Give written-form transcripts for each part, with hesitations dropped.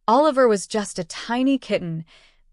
Oliver was just a tiny kitten,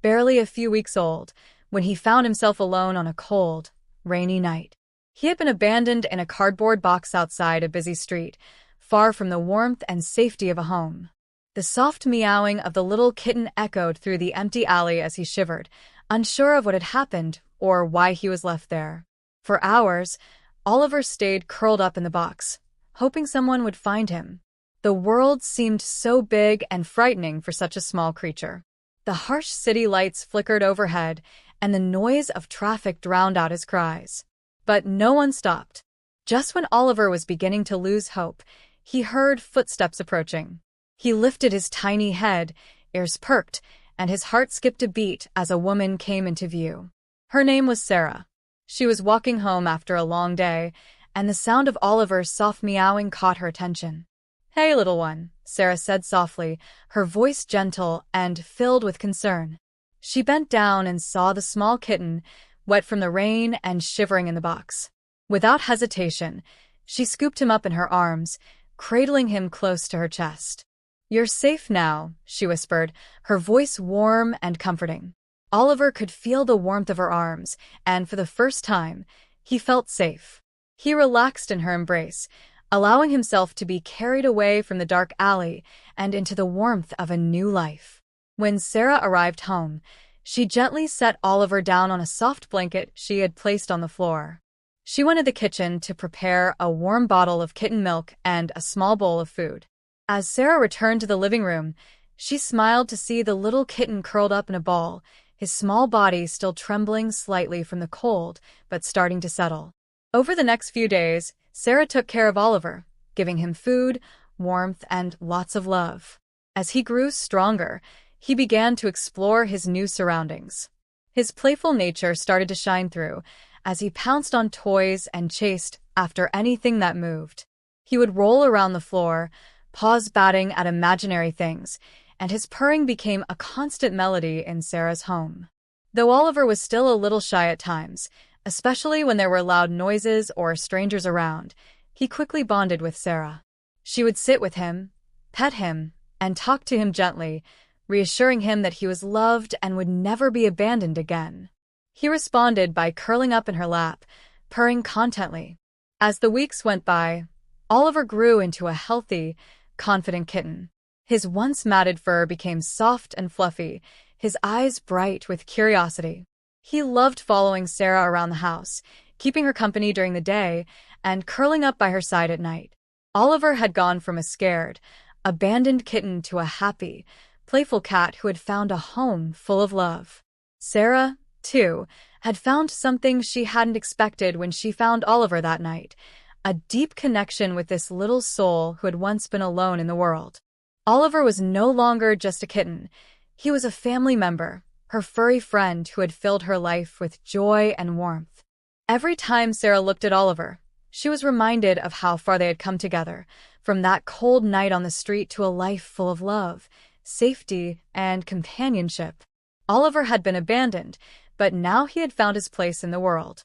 barely a few weeks old, when he found himself alone on a cold, rainy night. He had been abandoned in a cardboard box outside a busy street, far from the warmth and safety of a home. The soft meowing of the little kitten echoed through the empty alley as he shivered, unsure of what had happened or why he was left there. For hours, Oliver stayed curled up in the box, hoping someone would find him. The world seemed so big and frightening for such a small creature. The harsh city lights flickered overhead, and the noise of traffic drowned out his cries. But no one stopped. Just when Oliver was beginning to lose hope, he heard footsteps approaching. He lifted his tiny head, ears perked, and his heart skipped a beat as a woman came into view. Her name was Sarah. She was walking home after a long day, and the sound of Oliver's soft meowing caught her attention. "Hey, little one," Sarah said softly, her voice gentle and filled with concern. She bent down and saw the small kitten, wet from the rain and shivering in the box. Without hesitation, she scooped him up in her arms, cradling him close to her chest. "You're safe now," she whispered, her voice warm and comforting. Oliver could feel the warmth of her arms, and for the first time, he felt safe. He relaxed in her embrace, allowing himself to be carried away from the dark alley and into the warmth of a new life. When Sarah arrived home, she gently set Oliver down on a soft blanket she had placed on the floor. She went to the kitchen to prepare a warm bottle of kitten milk and a small bowl of food. As Sarah returned to the living room, she smiled to see the little kitten curled up in a ball, his small body still trembling slightly from the cold, but starting to settle. Over the next few days, Sarah took care of Oliver, giving him food, warmth, and lots of love. As he grew stronger, he began to explore his new surroundings. His playful nature started to shine through, as he pounced on toys and chased after anything that moved. He would roll around the floor, paws batting at imaginary things, and his purring became a constant melody in Sarah's home. Though Oliver was still a little shy at times, especially when there were loud noises or strangers around, he quickly bonded with Sarah. She would sit with him, pet him, and talk to him gently, reassuring him that he was loved and would never be abandoned again. He responded by curling up in her lap, purring contently. As the weeks went by, Oliver grew into a healthy, confident kitten. His once matted fur became soft and fluffy, his eyes bright with curiosity. He loved following Sarah around the house, keeping her company during the day, and curling up by her side at night. Oliver had gone from a scared, abandoned kitten to a happy, playful cat who had found a home full of love. Sarah, too, had found something she hadn't expected when she found Oliver that night, a deep connection with this little soul who had once been alone in the world. Oliver was no longer just a kitten. He was a family member, her furry friend who had filled her life with joy and warmth. Every time Sarah looked at Oliver, she was reminded of how far they had come together, from that cold night on the street to a life full of love, safety, and companionship. Oliver had been abandoned, but now he had found his place in the world.